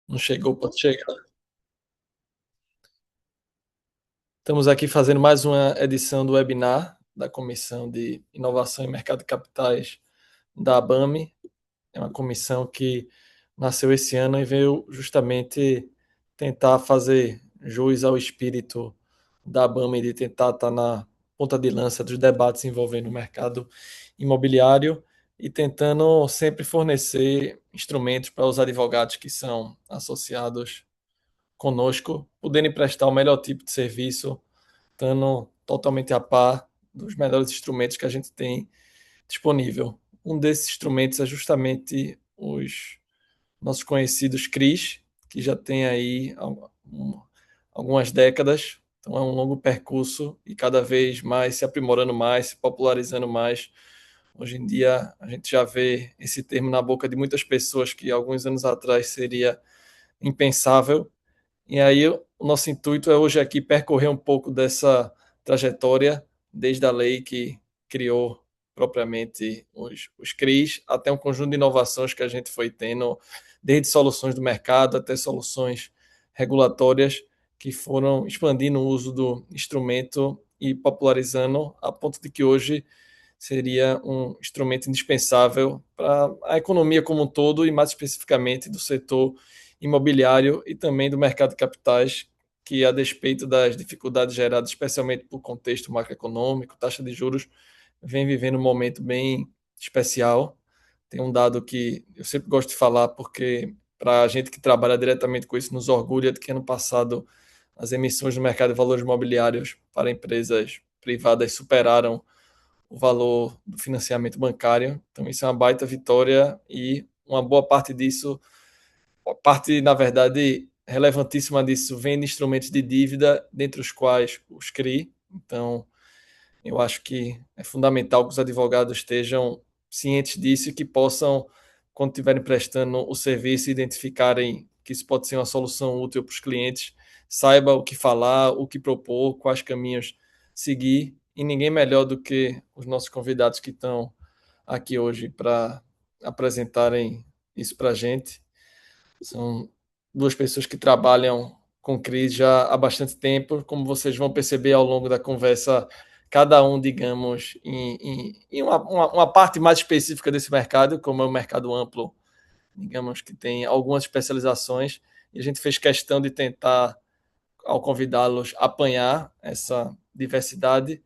Não chegou, pode chegar. Estamos aqui fazendo mais uma edição do webinar da Comissão de Inovação e Mercado de Capitais da ABAME. É uma comissão que nasceu esse ano e veio justamente tentar fazer jus ao espírito da ABAME de tentar estar na ponta de lança dos debates envolvendo o mercado imobiliário e tentando sempre fornecer instrumentos para os advogados que são associados conosco, podendo prestar o melhor tipo de serviço, estando totalmente a par dos melhores instrumentos que a gente tem disponível. Um desses instrumentos é justamente os nossos conhecidos CRIs, que já tem aí algumas décadas, então é um longo percurso e cada vez mais se aprimorando mais, se popularizando mais. Hoje em dia a gente já vê esse termo na boca de muitas pessoas que alguns anos atrás seria impensável, e aí o nosso intuito é hoje aqui percorrer um pouco dessa trajetória, desde a lei que criou propriamente os CRIs, até um conjunto de inovações que a gente foi tendo, desde soluções do mercado até soluções regulatórias que foram expandindo o uso do instrumento e popularizando a ponto de que hoje seria um instrumento indispensável para a economia como um todo e mais especificamente do setor imobiliário e também do mercado de capitais, que a despeito das dificuldades geradas especialmente por contexto macroeconômico, taxa de juros, vem vivendo um momento bem especial. Tem um dado que eu sempre gosto de falar porque para a gente que trabalha diretamente com isso nos orgulha de que ano passado as emissões no mercado de valores imobiliários para empresas privadas superaram o valor do financiamento bancário. Então, isso é uma baita vitória e uma boa parte disso, a parte, na verdade, relevantíssima disso, vem de instrumentos de dívida, dentre os quais os CRI. Então, eu acho que é fundamental que os advogados estejam cientes disso e que possam, quando estiverem prestando o serviço, identificarem que isso pode ser uma solução útil para os clientes, saiba o que falar, o que propor, quais caminhos seguir, e ninguém melhor do que os nossos convidados que estão aqui hoje para apresentarem isso para a gente. São duas pessoas que trabalham com crise já há bastante tempo. Como vocês vão perceber ao longo da conversa, cada um, digamos, em uma parte mais específica desse mercado, como é o mercado amplo, digamos que tem algumas especializações, e a gente fez questão de tentar, ao convidá-los, apanhar essa diversidade.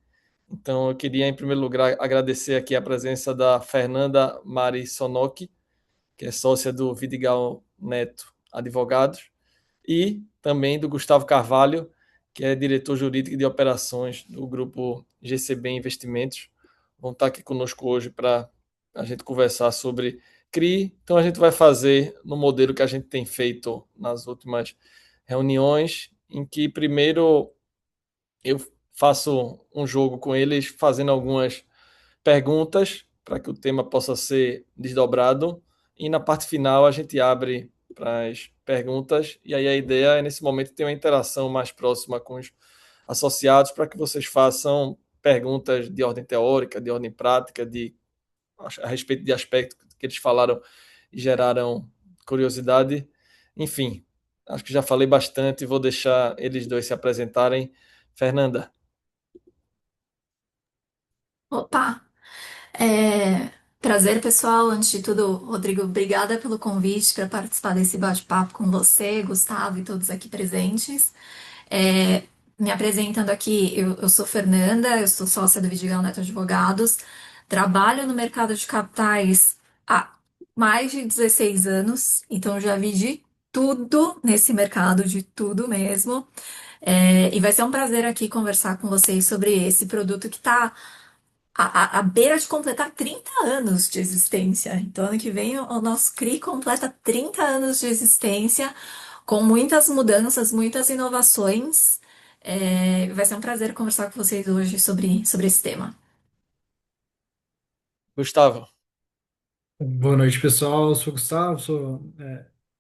Então, eu queria, em primeiro lugar, agradecer aqui a presença da Fernanda Mari Sonoki, que é sócia do Vidigal Neto Advogados, e também do Gustavo Carvalho, que é diretor jurídico de operações do grupo GCB Investimentos. Vão estar aqui conosco hoje para a gente conversar sobre CRI. Então, a gente vai fazer no modelo que a gente tem feito nas últimas reuniões, em que primeiro eu faço um jogo com eles, fazendo algumas perguntas para que o tema possa ser desdobrado. E na parte final a gente abre para as perguntas. E aí a ideia é, nesse momento, ter uma interação mais próxima com os associados para que vocês façam perguntas de ordem teórica, de ordem prática, a respeito de aspectos que eles falaram e geraram curiosidade. Enfim, acho que já falei bastante e vou deixar eles dois se apresentarem. Fernanda. Opa! É... Prazer, pessoal. Antes de tudo, Rodrigo, obrigada pelo convite para participar desse bate-papo com você, Gustavo e todos aqui presentes. É, Me apresentando aqui, eu sou Fernanda, eu sou sócia do Vidigal Neto Advogados, trabalho no mercado de capitais há mais de 16 anos, então já vi de tudo nesse mercado, de tudo mesmo. E vai ser um prazer aqui conversar com vocês sobre esse produto que está à beira de completar 30 anos de existência. Então, ano que vem, o nosso CRI completa 30 anos de existência, com muitas mudanças, muitas inovações. Vai ser um prazer conversar com vocês hoje sobre esse tema. Gustavo. Boa noite, pessoal. Eu sou o Gustavo, sou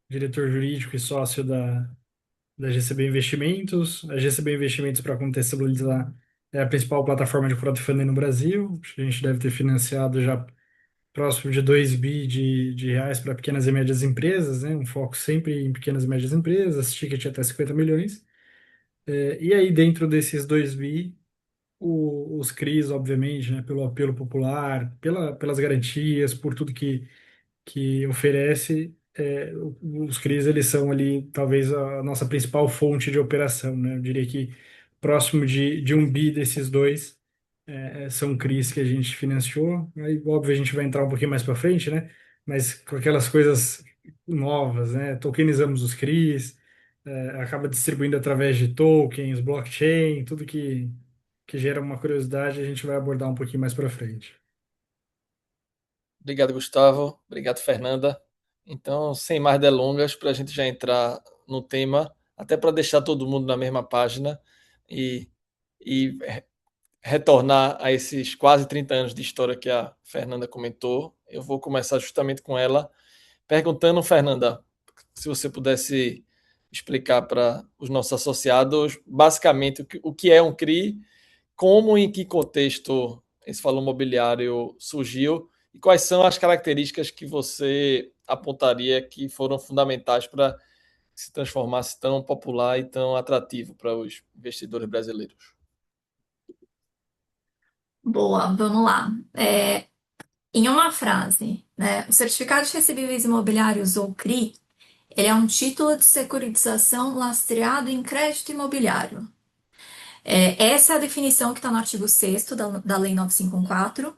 diretor jurídico e sócio da GCB Investimentos. A GCB Investimentos, para contextualizar, é a principal plataforma de crowdfunding no Brasil. Acho que a gente deve ter financiado já próximo de 2 bi de reais para pequenas e médias empresas, né? Um foco sempre em pequenas e médias empresas, ticket até 50 milhões. E aí, dentro desses 2 bi, os CRIs, obviamente, né? Pelo apelo popular, pelas garantias, por tudo que oferece, os CRIs eles são ali talvez a nossa principal fonte de operação, né? Eu diria que próximo de 1 bi desses dois são CRIs que a gente financiou. Aí, óbvio, a gente vai entrar um pouquinho mais para frente, né? Mas com aquelas coisas novas, né? Tokenizamos os CRIs, acaba distribuindo através de tokens, blockchain, tudo que gera uma curiosidade, a gente vai abordar um pouquinho mais para frente. Obrigado, Gustavo. Obrigado, Fernanda. Então, sem mais delongas, para a gente já entrar no tema, até para deixar todo mundo na mesma página e, e retornar a esses quase 30 anos de história que a Fernanda comentou, eu vou começar justamente com ela, perguntando, Fernanda, se você pudesse explicar para os nossos associados, basicamente, o que é um CRI, como e em que contexto esse valor mobiliário surgiu e quais são as características que você apontaria que foram fundamentais para se transformasse tão popular e tão atrativo para os investidores brasileiros. Boa, vamos lá. Em uma frase, né? O certificado de recebíveis imobiliários, ou CRI, ele é um título de securitização lastreado em crédito imobiliário. Essa é a definição que está no artigo 6º da Lei 9514.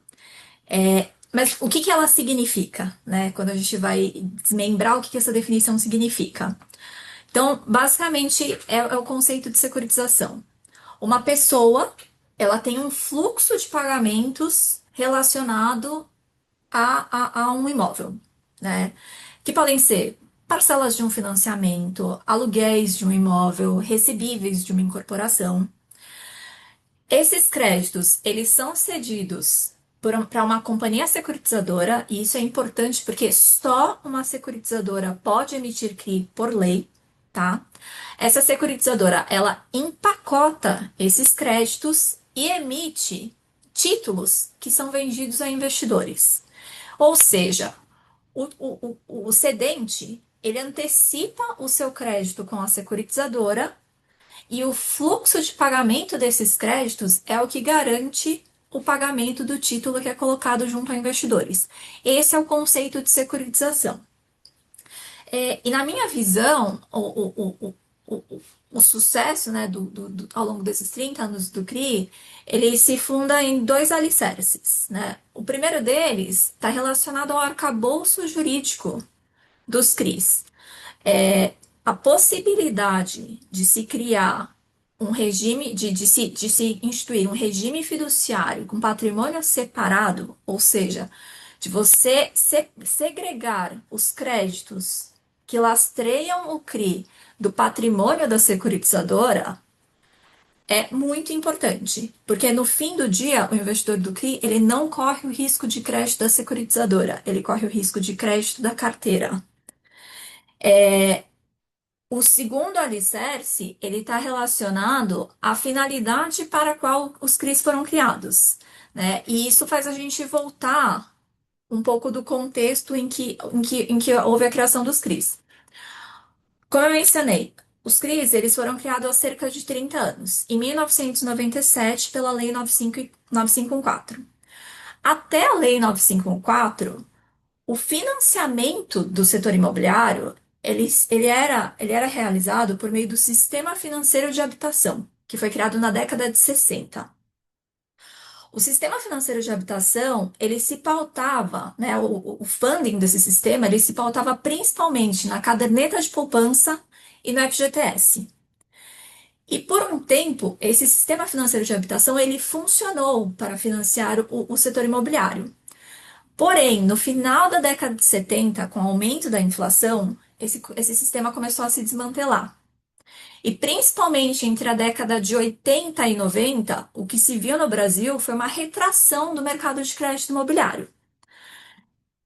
Mas o que que ela significa, né? Quando a gente vai desmembrar o que que essa definição significa. Então, basicamente, é o conceito de securitização. Uma pessoa, ela tem um fluxo de pagamentos relacionado a um imóvel, né? Que podem ser parcelas de um financiamento, aluguéis de um imóvel, recebíveis de uma incorporação. Esses créditos, eles são cedidos para uma companhia securitizadora, e isso é importante porque só uma securitizadora pode emitir CRI por lei, tá? Essa securitizadora, ela empacota esses créditos e emite títulos que são vendidos a investidores. Ou seja, o cedente, ele antecipa o seu crédito com a securitizadora e o fluxo de pagamento desses créditos é o que garante o pagamento do título que é colocado junto a investidores. Esse é o conceito de securitização. E na minha visão, o sucesso, né, ao longo desses 30 anos do CRI, ele se funda em dois alicerces, né? O primeiro deles está relacionado ao arcabouço jurídico dos CRIs. A possibilidade de se criar um regime, de se instituir um regime fiduciário com patrimônio separado, ou seja, de você segregar os créditos que lastreiam o CRI do patrimônio da securitizadora, é muito importante, porque no fim do dia, o investidor do CRI, ele não corre o risco de crédito da securitizadora, ele corre o risco de crédito da carteira. O segundo alicerce, ele está relacionado à finalidade para a qual os CRIs foram criados, né? E isso faz a gente voltar um pouco do contexto em que houve a criação dos CRIs. Como eu mencionei, os CRIs eles foram criados há cerca de 30 anos, em 1997, pela Lei 9514. Até a Lei 9514, o financiamento do setor imobiliário, ele era realizado por meio do Sistema Financeiro de Habitação, que foi criado na década de 60. O Sistema Financeiro de Habitação, ele se pautava, né, o funding desse sistema, ele se pautava principalmente na caderneta de poupança e no FGTS. E por um tempo, esse Sistema Financeiro de Habitação, ele funcionou para financiar o setor imobiliário. Porém, no final da década de 70, com o aumento da inflação, esse sistema começou a se desmantelar. E principalmente entre a década de 80 e 90, o que se viu no Brasil foi uma retração do mercado de crédito imobiliário.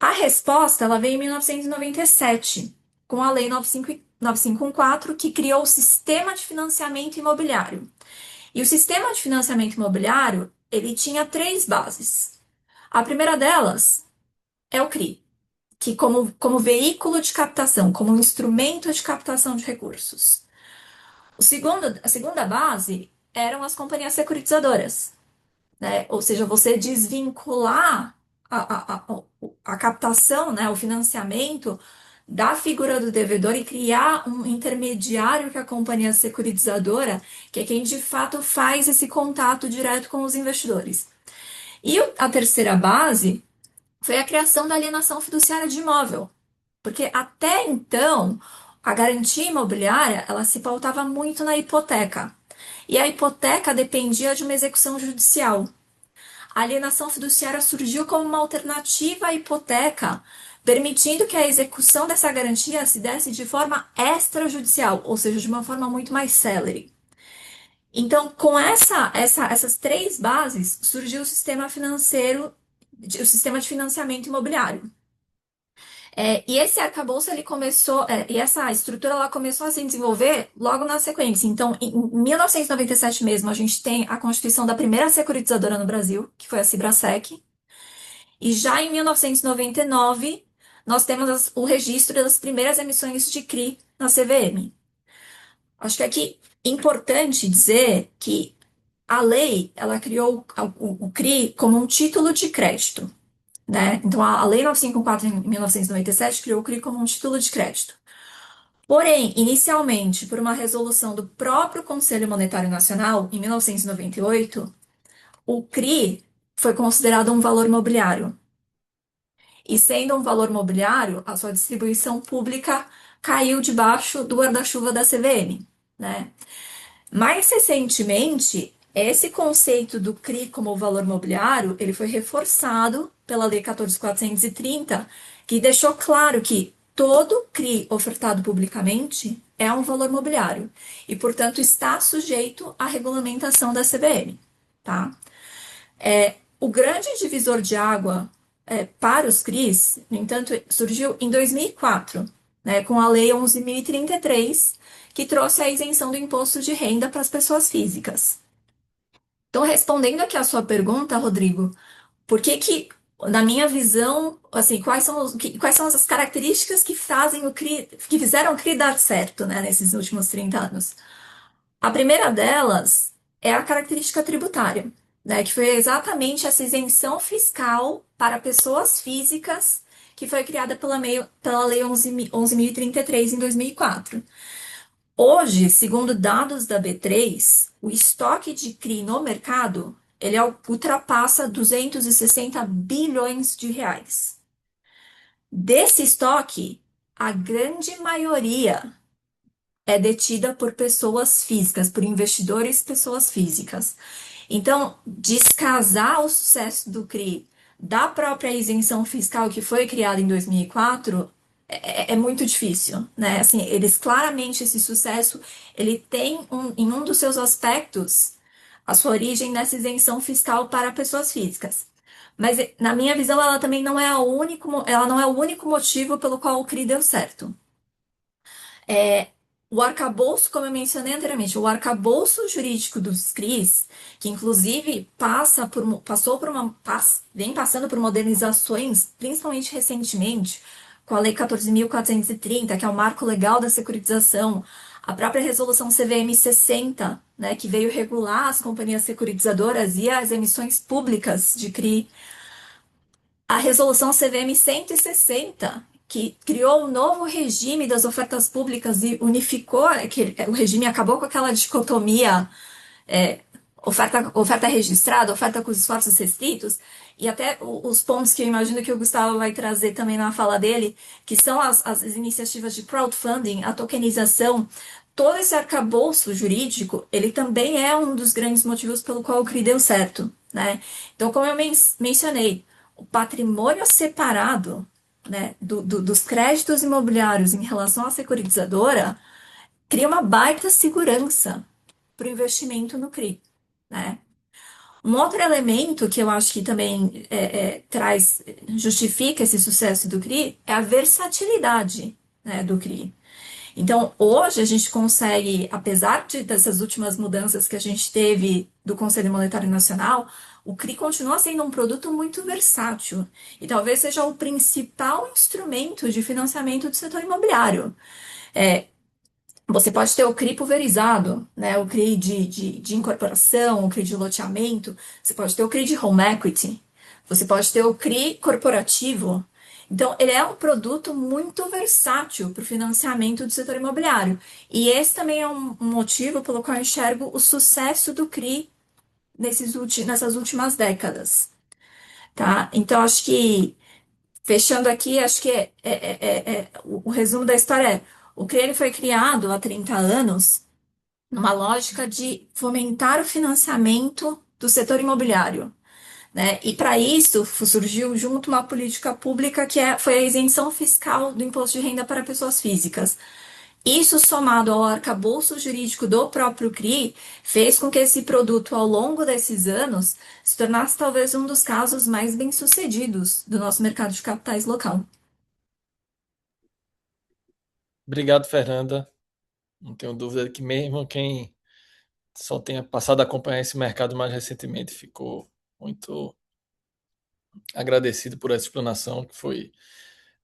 A resposta ela veio em 1997, com a Lei 9514, que criou o Sistema de Financiamento Imobiliário. E o Sistema de Financiamento Imobiliário, ele tinha três bases. A primeira delas é o CRI, que como veículo de captação, como um instrumento de captação de recursos. A segunda base eram as companhias securitizadoras, né? Ou seja, você desvincular a captação, né, o financiamento da figura do devedor e criar um intermediário que é a companhia securitizadora, que é quem de fato faz esse contato direto com os investidores. E a terceira base foi a criação da alienação fiduciária de imóvel, porque até então a garantia imobiliária ela se pautava muito na hipoteca. E a hipoteca dependia de uma execução judicial. A alienação fiduciária surgiu como uma alternativa à hipoteca, permitindo que a execução dessa garantia se desse de forma extrajudicial, ou seja, de uma forma muito mais célere. Então, com essas três bases, surgiu o sistema financeiro, o sistema de financiamento imobiliário. E esse arcabouço ele começou, e essa estrutura ela começou a se desenvolver logo na sequência. Então, em 1997 mesmo, a gente tem a constituição da primeira securitizadora no Brasil, que foi a Cibrasec. E já em 1999, nós temos o registro das primeiras emissões de CRI na CVM. Acho que aqui é importante dizer que a lei ela criou o CRI como um título de crédito, né? Então, a Lei 954 em 1997 criou o CRI como um título de crédito. Porém, inicialmente, por uma resolução do próprio Conselho Monetário Nacional, em 1998, o CRI foi considerado um valor mobiliário. E sendo um valor mobiliário, a sua distribuição pública caiu debaixo do guarda-chuva da CVM, né? Mais recentemente, esse conceito do CRI como valor mobiliário, ele foi reforçado pela Lei 14.430, que deixou claro que todo CRI ofertado publicamente é um valor mobiliário e, portanto, está sujeito à regulamentação da CVM, tá? O grande divisor de água para os CRIs, no entanto, surgiu em 2004, né, com a Lei 11.033, que trouxe a isenção do imposto de renda para as pessoas físicas. Então, respondendo aqui a sua pergunta, Rodrigo, por que, na minha visão, assim, quais são as características que fazem o CRI, que fizeram o CRI dar certo, né, nesses últimos 30 anos? A primeira delas é a característica tributária, né, que foi exatamente essa isenção fiscal para pessoas físicas que foi criada pela Lei 11.033 em 2004. Hoje, segundo dados da B3, o estoque de CRI no mercado ele ultrapassa 260 bilhões de reais. Desse estoque, a grande maioria é detida por pessoas físicas, por investidores pessoas físicas. Então, descasar o sucesso do CRI da própria isenção fiscal que foi criada em 2004 é muito difícil, né? Assim, eles claramente esse sucesso ele tem em um dos seus aspectos a sua origem nessa isenção fiscal para pessoas físicas. Mas na minha visão, ela também não é ela não é o único motivo pelo qual o CRI deu certo. O arcabouço, como eu mencionei anteriormente, o arcabouço jurídico dos CRIs, que inclusive vem passando por modernizações, principalmente recentemente, com a Lei 14.430, que é o marco legal da securitização, a própria resolução CVM 60, né, que veio regular as companhias securitizadoras e as emissões públicas de CRI, a resolução CVM 160, que criou um novo regime das ofertas públicas e unificou o regime, acabou com aquela dicotomia oferta registrada, oferta com os esforços restritos, e até os pontos que eu imagino que o Gustavo vai trazer também na fala dele, que são as iniciativas de crowdfunding, a tokenização, todo esse arcabouço jurídico, ele também é um dos grandes motivos pelo qual o CRI deu certo, né? Então, como eu mencionei, o patrimônio separado, né, dos créditos imobiliários em relação à securitizadora cria uma baita segurança para o investimento no CRI, né? Um outro elemento que eu acho que também justifica esse sucesso do CRI é a versatilidade, né, do CRI. Então, hoje a gente consegue, apesar dessas últimas mudanças que a gente teve do Conselho Monetário Nacional, o CRI continua sendo um produto muito versátil e talvez seja o principal instrumento de financiamento do setor imobiliário. É, você pode ter o CRI pulverizado, né? O CRI de incorporação, o CRI de loteamento, você pode ter o CRI de home equity, você pode ter o CRI corporativo. Então, ele é um produto muito versátil para o financiamento do setor imobiliário. E esse também é um motivo pelo qual eu enxergo o sucesso do CRI nessas últimas décadas, tá? Então, acho que fechando aqui, acho que o resumo da história é: o CRI ele foi criado há 30 anos numa lógica de fomentar o financiamento do setor imobiliário, né? E para isso surgiu junto uma política pública foi a isenção fiscal do imposto de renda para pessoas físicas. Isso, somado ao arcabouço jurídico do próprio CRI, fez com que esse produto, ao longo desses anos, se tornasse talvez um dos casos mais bem-sucedidos do nosso mercado de capitais local. Obrigado, Fernanda. Não tenho dúvida que mesmo quem só tenha passado a acompanhar esse mercado mais recentemente ficou muito agradecido por essa explanação, que foi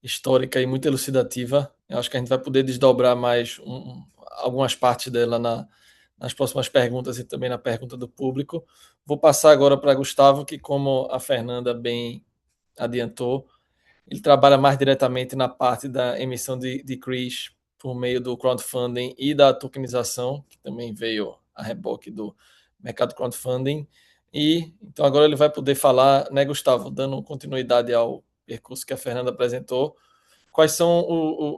histórica e muito elucidativa. Eu acho que a gente vai poder desdobrar mais algumas partes dela nas próximas perguntas e também na pergunta do público. Vou passar agora para Gustavo, que, como a Fernanda bem adiantou, ele trabalha mais diretamente na parte da emissão de CRIs por meio do crowdfunding e da tokenização, que também veio a reboque do mercado crowdfunding. E então agora ele vai poder falar, né, Gustavo, dando continuidade ao percurso que a Fernanda apresentou, quais são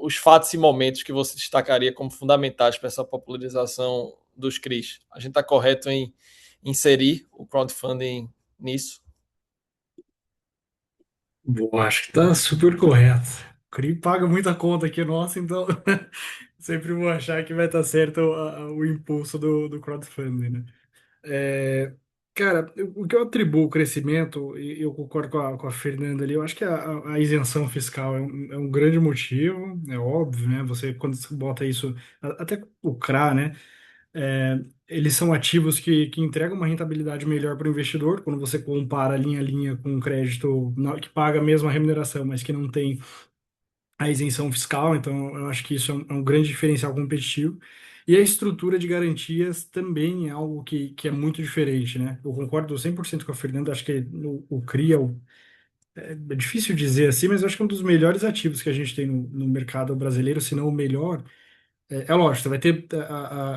os fatos e momentos que você destacaria como fundamentais para essa popularização dos CRIs? A gente está correto em inserir o crowdfunding nisso? Bom, acho que tá super correto. O CRI paga muita conta aqui, nossa, então sempre vou achar que vai estar certo o impulso do crowdfunding, né? É, cara, o que eu atribuo o crescimento, e eu concordo com a Fernanda ali, eu acho que a isenção fiscal é um grande motivo, é óbvio, né? Você, quando você bota isso, até o CRA, né? É, eles são ativos que entregam uma rentabilidade melhor para o investidor, quando você compara linha a linha com um crédito que paga a mesma remuneração, mas que não tem a isenção fiscal, então eu acho que isso é um grande diferencial competitivo. E a estrutura de garantias também é algo que é muito diferente, né? Eu concordo 100% com a Fernanda, acho que o CRI é difícil dizer assim, mas eu acho que é um dos melhores ativos que a gente tem no mercado brasileiro, se não o melhor. É lógico, você vai ter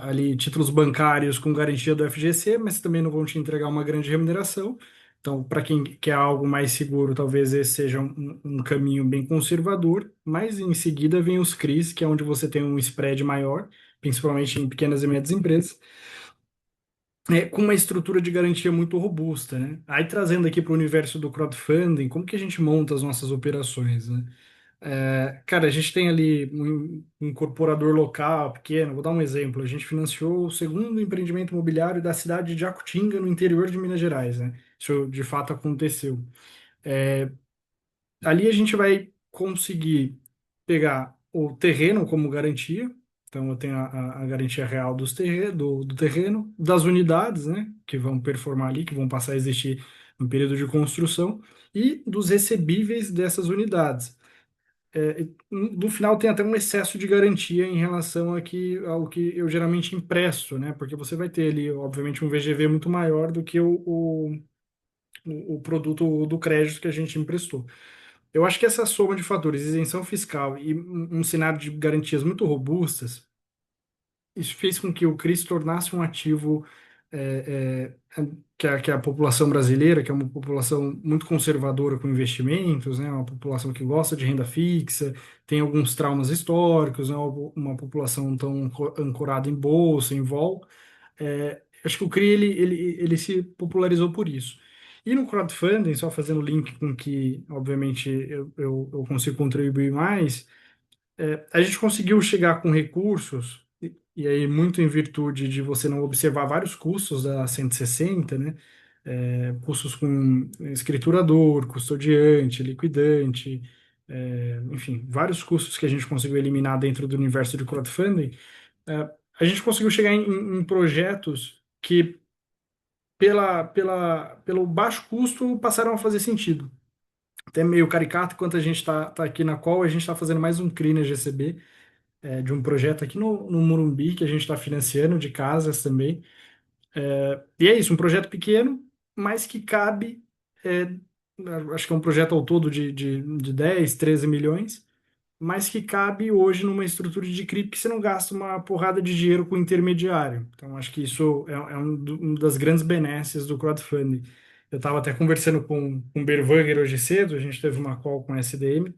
ali títulos bancários com garantia do FGC, mas também não vão te entregar uma grande remuneração. Então, para quem quer algo mais seguro, talvez esse seja um caminho bem conservador. Mas em seguida vem os CRIs, que é onde você tem um spread maior, principalmente em pequenas e médias empresas, com uma estrutura de garantia muito robusta, né? Aí trazendo aqui para o universo do crowdfunding, como que a gente monta as nossas operações, né? Cara, a gente tem ali um incorporador local pequeno. Vou dar um exemplo. A gente financiou o segundo empreendimento imobiliário da cidade de Jacutinga, no interior de Minas Gerais, né? Isso de fato aconteceu. É, Ali a gente vai conseguir pegar o terreno como garantia. Então, eu tenho a garantia real do terreno, das unidades, né? Que vão performar ali, que vão passar a existir no período de construção, e dos recebíveis dessas unidades. No final tem até um excesso de garantia em relação ao que eu geralmente empresto, né? Porque você vai ter ali, obviamente, um VGV muito maior do que o produto do crédito que a gente emprestou. Eu acho que essa soma de fatores, isenção fiscal e um cenário de garantias muito robustas, isso fez com que o CRI se tornasse um ativo que a população brasileira, que é uma população muito conservadora com investimentos, né, uma população que gosta de renda fixa, tem alguns traumas históricos, né, uma população tão ancorada em bolsa, em vol. Acho que o CRI ele se popularizou por isso. E no crowdfunding, só fazendo link com que, obviamente, eu consigo contribuir mais, a gente conseguiu chegar com recursos, e aí muito em virtude de você não observar vários custos da 160, né? Custos com escriturador, custodiante, liquidante. enfim, vários custos que a gente conseguiu eliminar dentro do universo de crowdfunding, a gente conseguiu chegar em projetos que, pelo baixo custo, passaram a fazer sentido. Até meio caricato, enquanto a gente está aqui na call, a gente está fazendo mais um CRI na GCB, de um projeto aqui no Morumbi, que a gente está financiando, de casas também. E é isso, um projeto pequeno, mas que cabe, é, acho que é um projeto ao todo de 10, 13 milhões, mas que cabe hoje numa estrutura de cripto que você não gasta uma porrada de dinheiro com intermediário. Então, acho que isso é um das grandes benesses do crowdfunding. Eu estava até conversando com o Berwanger hoje cedo, a gente teve uma call com a SDM,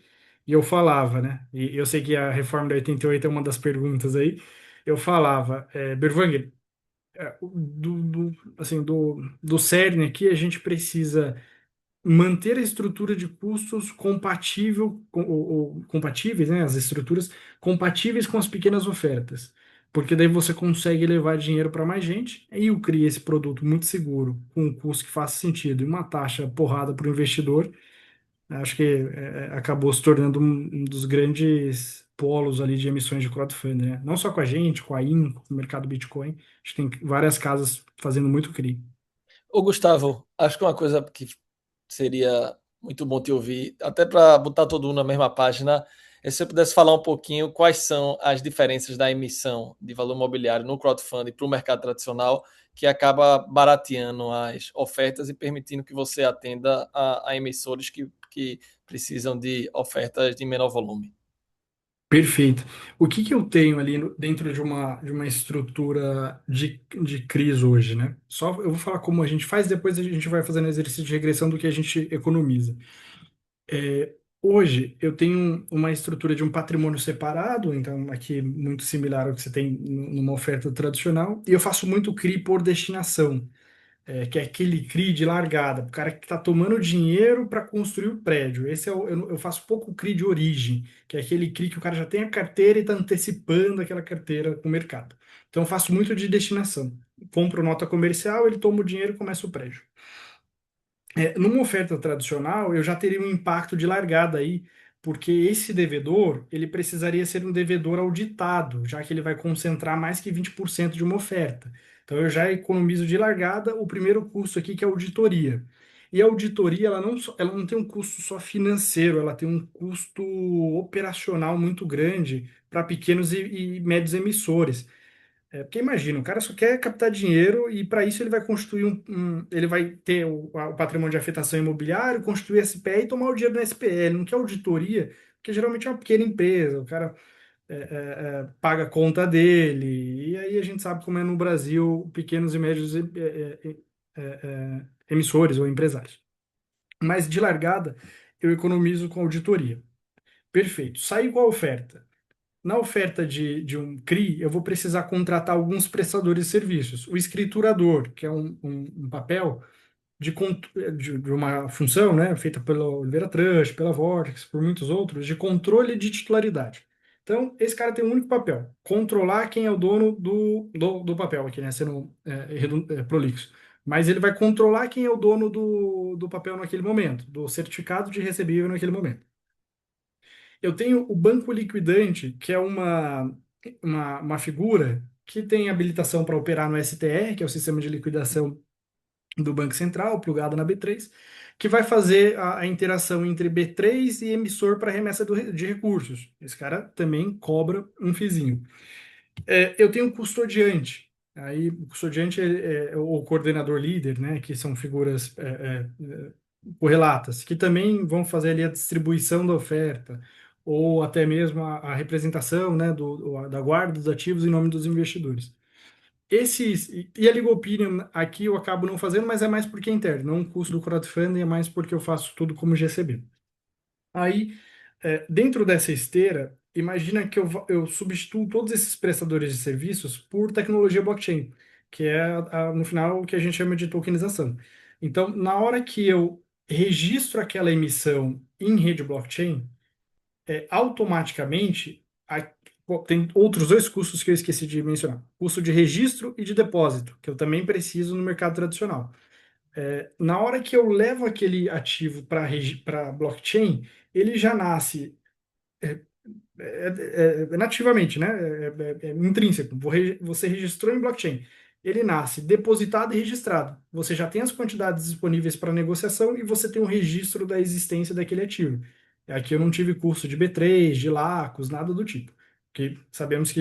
e eu falava, né? E eu sei que a reforma da 88 é uma das perguntas aí. Eu falava, Berwanger, assim, do cerne aqui, a gente precisa manter a estrutura de custos compatível ou compatíveis, né, as estruturas compatíveis com as pequenas ofertas, porque daí você consegue levar dinheiro para mais gente e eu crio esse produto muito seguro, com um custo que faça sentido e uma taxa porrada para o investidor. Acho que acabou se tornando um dos grandes polos ali de emissões de crowdfunding, né? Não só com a gente, com a INCO, com o mercado Bitcoin, acho que tem várias casas fazendo muito CRI. Ô, Gustavo, acho que uma coisa que seria muito bom te ouvir, até para botar todo mundo na mesma página, é se você pudesse falar um pouquinho quais são as diferenças da emissão de valor imobiliário no crowdfunding para o mercado tradicional, que acaba barateando as ofertas e permitindo que você atenda a emissores que precisam de ofertas de menor volume. Perfeito. O que que eu tenho ali dentro de uma estrutura de CRIs hoje, né? Só eu vou falar como a gente faz, depois a gente vai fazendo exercício de regressão do que a gente economiza. Hoje eu tenho uma estrutura de um patrimônio separado, então aqui muito similar ao que você tem numa oferta tradicional, e eu faço muito CRI por destinação, que é aquele CRI de largada, o cara que está tomando dinheiro para construir o prédio. Esse eu faço pouco CRI de origem, que é aquele CRI que o cara já tem a carteira e está antecipando aquela carteira com o mercado. Então eu faço muito de destinação. Compro nota comercial, ele toma o dinheiro e começa o prédio. Numa oferta tradicional, eu já teria um impacto de largada aí, porque esse devedor, ele precisaria ser um devedor auditado, já que ele vai concentrar mais que 20% de uma oferta. Então, eu já economizo de largada o primeiro custo aqui, que é a auditoria. E a auditoria, ela não tem um custo só financeiro, ela tem um custo operacional muito grande para pequenos e médios emissores. Porque imagina, o cara só quer captar dinheiro e para isso ele vai construir ele vai ter o patrimônio de afetação imobiliário, construir SPE e tomar o dinheiro da SPE. Ele não quer auditoria, porque geralmente é uma pequena empresa, o cara paga a conta dele, e aí a gente sabe como é no Brasil, pequenos e médios emissores ou empresários. Mas de largada, eu economizo com auditoria. Perfeito. Saiu com a oferta. Na oferta de um CRI, eu vou precisar contratar alguns prestadores de serviços. O escriturador, que é um papel de uma função, né, feita pela Oliveira Trust, pela Vortex, por muitos outros, de controle de titularidade. Então, esse cara tem um único papel: controlar quem é o dono do papel, aqui, né, sendo prolixo. Mas ele vai controlar quem é o dono do papel naquele momento, do certificado de recebível naquele momento. Eu tenho o banco liquidante, que é uma figura que tem habilitação para operar no STR, que é o sistema de liquidação do Banco Central, plugado na B3, que vai fazer a interação entre B3 e emissor para remessa de recursos. Esse cara também cobra um fizinho. Eu tenho um custodiante. Aí, o custodiante é o coordenador líder, né, que são figuras correlatas, que também vão fazer ali a distribuição da oferta, ou até mesmo a representação, né, da guarda dos ativos em nome dos investidores. E a Legal Opinion aqui eu acabo não fazendo, mas é mais porque é interno, não um custo do crowdfunding, é mais porque eu faço tudo como GCB. Aí, dentro dessa esteira, imagina que eu substituo todos esses prestadores de serviços por tecnologia blockchain, que é, no final, o que a gente chama de tokenização. Então, na hora que eu registro aquela emissão em rede blockchain, automaticamente, pô, tem outros dois custos que eu esqueci de mencionar: custo de registro e de depósito, que eu também preciso no mercado tradicional. Na hora que eu levo aquele ativo para blockchain, ele já nasce nativamente, né? É intrínseco. Você registrou em blockchain. Ele nasce depositado e registrado. Você já tem as quantidades disponíveis para negociação e você tem um registro da existência daquele ativo. Aqui eu não tive custo de B3, de Lacos, nada do tipo. Porque sabemos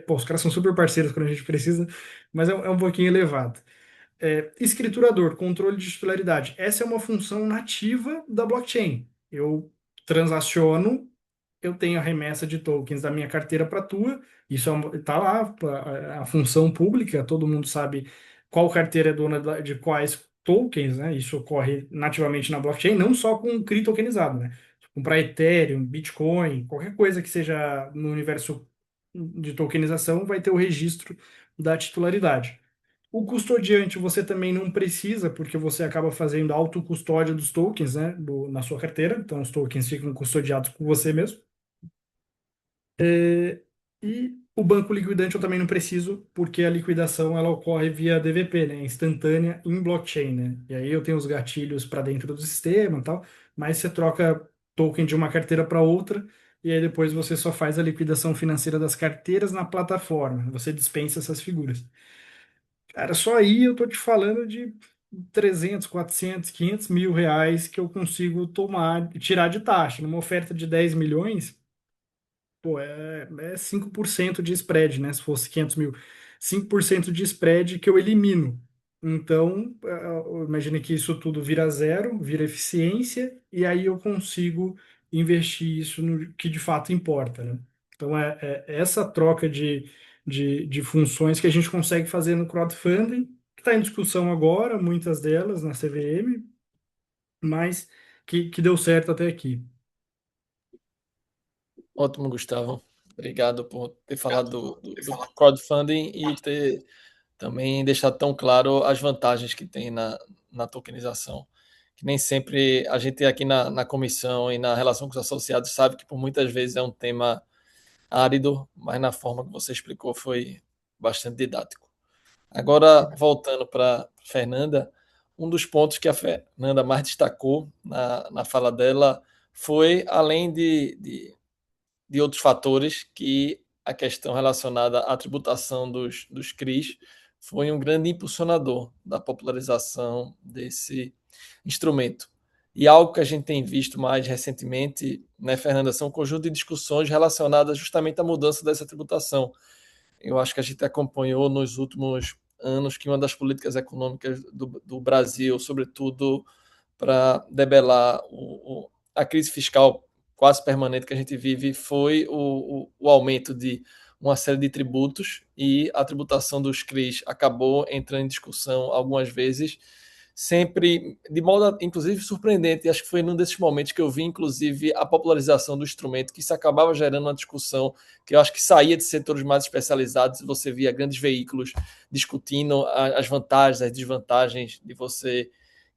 pô, os caras são super parceiros quando a gente precisa, mas é um pouquinho elevado. Escriturador, controle de titularidade. Essa é uma função nativa da blockchain. Eu transaciono, eu tenho a remessa de tokens da minha carteira para a tua. Isso tá lá, a função pública, todo mundo sabe qual carteira é dona de quais tokens, né? Isso ocorre nativamente na blockchain, não só com CRI tokenizado, né? Comprar Ethereum, Bitcoin, qualquer coisa que seja no universo de tokenização vai ter o registro da titularidade. O custodiante você também não precisa, porque você acaba fazendo autocustódia dos tokens, né, na sua carteira. Então, os tokens ficam custodiados por você mesmo. E o banco liquidante eu também não preciso, porque a liquidação ela ocorre via DVP, né, instantânea em blockchain, né. E aí eu tenho os gatilhos para dentro do sistema e tal, mas você troca token de uma carteira para outra, e aí depois você só faz a liquidação financeira das carteiras na plataforma. Você dispensa essas figuras. Cara, só aí eu tô te falando de 300, 400, 500 mil reais que eu consigo tirar de taxa. Numa oferta de 10 milhões, pô, é 5% de spread, né? Se fosse 500 mil. 5% de spread que eu elimino. Então, imagine que isso tudo vira zero, vira eficiência, e aí eu consigo investir isso no que de fato importa, né? Então, é essa troca de funções que a gente consegue fazer no crowdfunding, que está em discussão agora, muitas delas na CVM, mas que deu certo até aqui. Ótimo, Gustavo. Obrigado por ter falado do crowdfunding e ter também deixado tão claro as vantagens que tem na tokenização. Que nem sempre a gente aqui na comissão e na relação com os associados sabe que por muitas vezes é um tema árido, mas na forma que você explicou foi bastante didático. Agora, voltando para Fernanda, um dos pontos que a Fernanda mais destacou na fala dela foi, além de outros fatores, que a questão relacionada à tributação dos CRIs foi um grande impulsionador da popularização desse instrumento. E algo que a gente tem visto mais recentemente, né, Fernanda, são um conjunto de discussões relacionadas justamente à mudança dessa tributação. Eu acho que a gente acompanhou nos últimos anos que uma das políticas econômicas do Brasil, sobretudo para debelar a crise fiscal quase permanente que a gente vive, foi o aumento de uma série de tributos, e a tributação dos CRIs acabou entrando em discussão algumas vezes, sempre de modo inclusive surpreendente. E acho que foi num desses momentos que eu vi inclusive a popularização do instrumento, que isso acabava gerando uma discussão que eu acho que saía de setores mais especializados, e você via grandes veículos discutindo as vantagens, as desvantagens de você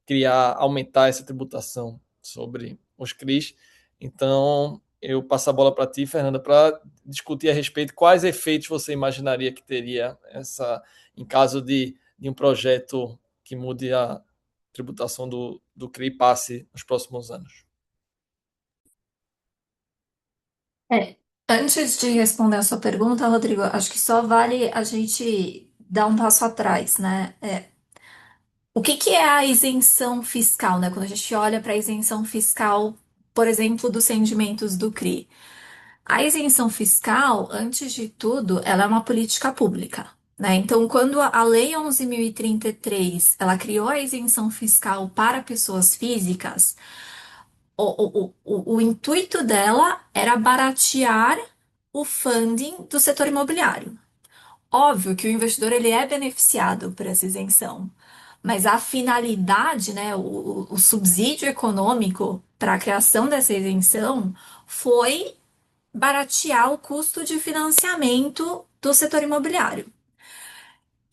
criar, aumentar essa tributação sobre os CRIs. Então, eu passo a bola para ti, Fernanda, para discutir a respeito quais efeitos você imaginaria que teria em caso de um projeto que mude a tributação do CRI e passe nos próximos anos. É, antes de responder a sua pergunta, Rodrigo, acho que só vale a gente dar um passo atrás, né? O que que é a isenção fiscal, né? Quando a gente olha para a isenção fiscal, por exemplo, dos rendimentos do CRI. A isenção fiscal, antes de tudo, ela é uma política pública, né? Então, quando a Lei 11.033, ela criou a isenção fiscal para pessoas físicas, o intuito dela era baratear o funding do setor imobiliário. Óbvio que o investidor ele é beneficiado por essa isenção, mas a finalidade, né, o subsídio econômico para a criação dessa isenção foi baratear o custo de financiamento do setor imobiliário.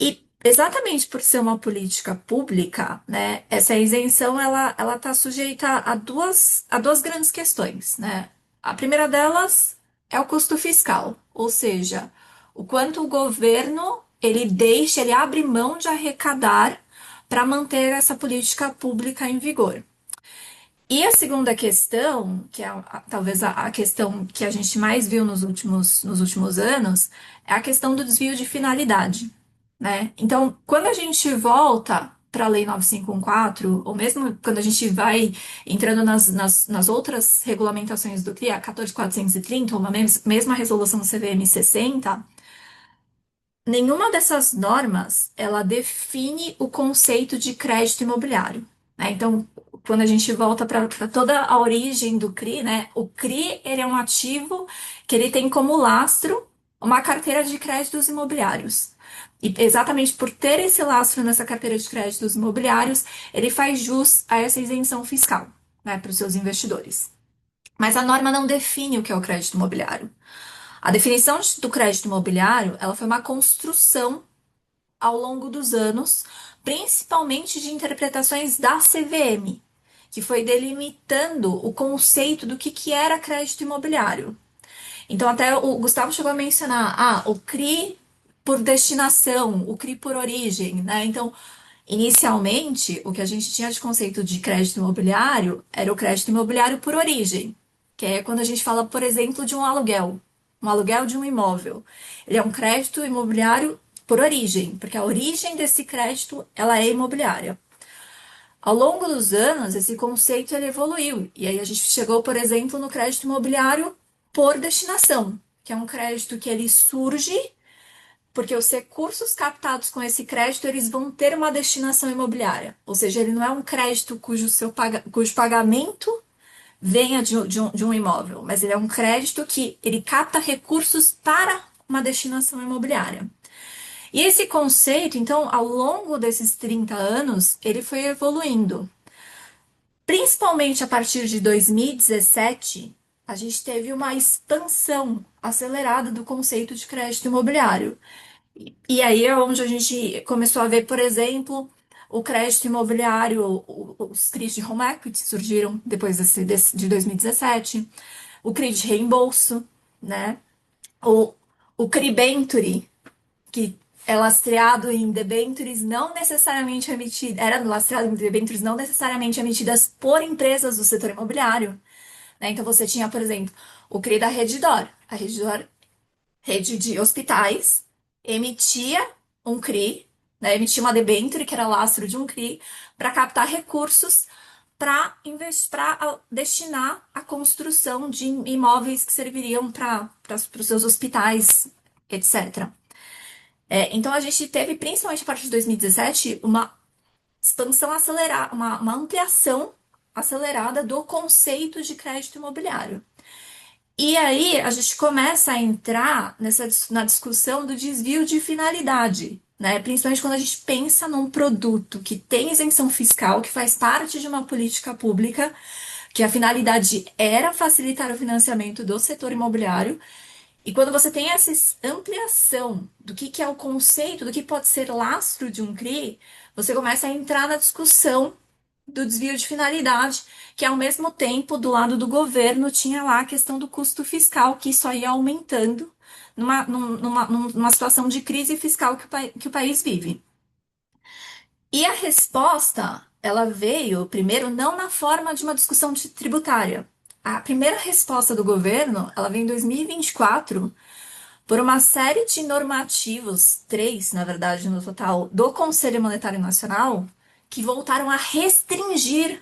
E exatamente por ser uma política pública, né, essa isenção ela está sujeita a duas grandes questões, né? A primeira delas é o custo fiscal, ou seja, o quanto o governo ele abre mão de arrecadar para manter essa política pública em vigor. E a segunda questão, que é talvez a questão que a gente mais viu nos últimos anos, é a questão do desvio de finalidade, né? Então, quando a gente volta para a Lei 9514, ou mesmo quando a gente vai entrando nas outras regulamentações do CRIA, 14.430, ou uma mesma resolução do CVM 60, nenhuma dessas normas ela define o conceito de crédito imobiliário, né? Então, quando a gente volta para toda a origem do CRI, né? O CRI ele é um ativo que ele tem como lastro uma carteira de créditos imobiliários. E exatamente por ter esse lastro nessa carteira de créditos imobiliários, ele faz jus a essa isenção fiscal, né, para os seus investidores. Mas a norma não define o que é o crédito imobiliário. A definição do crédito imobiliário, ela foi uma construção ao longo dos anos, principalmente de interpretações da CVM, que foi delimitando o conceito do que era crédito imobiliário. Então, até o Gustavo chegou a mencionar, o CRI por destinação, o CRI por origem, né? Então, inicialmente, o que a gente tinha de conceito de crédito imobiliário era o crédito imobiliário por origem, que é quando a gente fala, por exemplo, de um aluguel de um imóvel. Ele é um crédito imobiliário por origem, porque a origem desse crédito ela é imobiliária. Ao longo dos anos, esse conceito ele evoluiu, e aí a gente chegou, por exemplo, no crédito imobiliário por destinação, que é um crédito que ele surge porque os recursos captados com esse crédito, eles vão ter uma destinação imobiliária. Ou seja, ele não é um crédito cujo pagamento venha de um imóvel, mas ele é um crédito que ele capta recursos para uma destinação imobiliária. E esse conceito, então, ao longo desses 30 anos, ele foi evoluindo. Principalmente a partir de 2017, a gente teve uma expansão acelerada do conceito de crédito imobiliário. E aí é onde a gente começou a ver, por exemplo, o crédito imobiliário, os CRIs de home equity surgiram depois de 2017, o CRI de reembolso, né? O, o CRI Venture, que é lastreado em debêntures não necessariamente emitidas, era lastreado em debêntures não necessariamente emitidas por empresas do setor imobiliário, né? Então você tinha, por exemplo, o CRI da Redditor. A Redditor, rede de hospitais, emitia um CRI, né? Emitia uma debênture, que era lastro de um CRI, para captar recursos para destinar à construção de imóveis que serviriam para os seus hospitais, etc. Então a gente teve, principalmente a partir de 2017, uma expansão acelerada, uma ampliação acelerada do conceito de crédito imobiliário. E aí a gente começa a entrar na discussão do desvio de finalidade, né? Principalmente quando a gente pensa num produto que tem isenção fiscal, que faz parte de uma política pública, que a finalidade era facilitar o financiamento do setor imobiliário. E quando você tem essa ampliação do que é o conceito, do que pode ser lastro de um CRI, você começa a entrar na discussão do desvio de finalidade, que ao mesmo tempo, do lado do governo, tinha lá a questão do custo fiscal, que isso ia aumentando numa situação de crise fiscal que o país vive. E a resposta, ela veio, primeiro, não na forma de uma discussão tributária. A primeira resposta do governo, ela vem em 2024, por uma série de normativos, três, na verdade, no total, do Conselho Monetário Nacional, que voltaram a restringir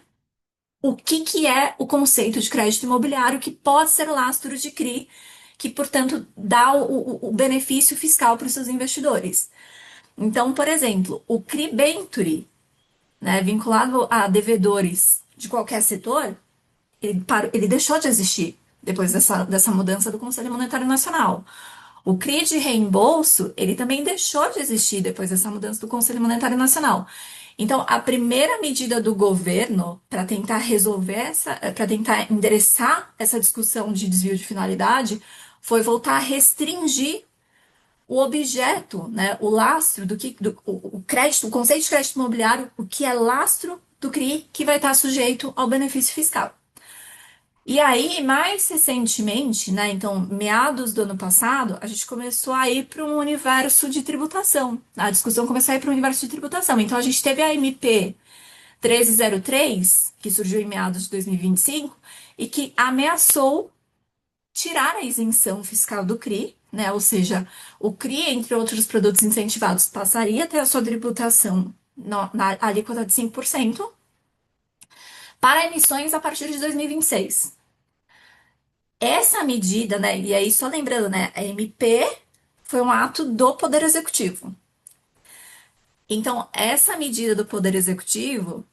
o que é o conceito de crédito imobiliário, que pode ser lastro de CRI, que, portanto, dá o benefício fiscal para os seus investidores. Então, por exemplo, o CRI Venture, né, vinculado a devedores de qualquer setor, ele deixou de existir depois dessa mudança do Conselho Monetário Nacional. O CRI de reembolso, ele também deixou de existir depois dessa mudança do Conselho Monetário Nacional. Então, a primeira medida do governo para tentar para tentar endereçar essa discussão de desvio de finalidade foi voltar a restringir o objeto, né, o lastro o crédito, o conceito de crédito imobiliário, o que é lastro do CRI que vai estar sujeito ao benefício fiscal. E aí, mais recentemente, né, então, meados do ano passado, a gente começou a ir para um universo de tributação. A discussão começou a ir para o universo de tributação. Então, a gente teve a MP 1303, que surgiu em meados de 2025, e que ameaçou tirar a isenção fiscal do CRI, né? Ou seja, o CRI, entre outros produtos incentivados, passaria a ter a sua tributação na alíquota de 5% para emissões a partir de 2026. Essa medida, né? E aí, só lembrando, né? A MP foi um ato do Poder Executivo. Então, essa medida do Poder Executivo,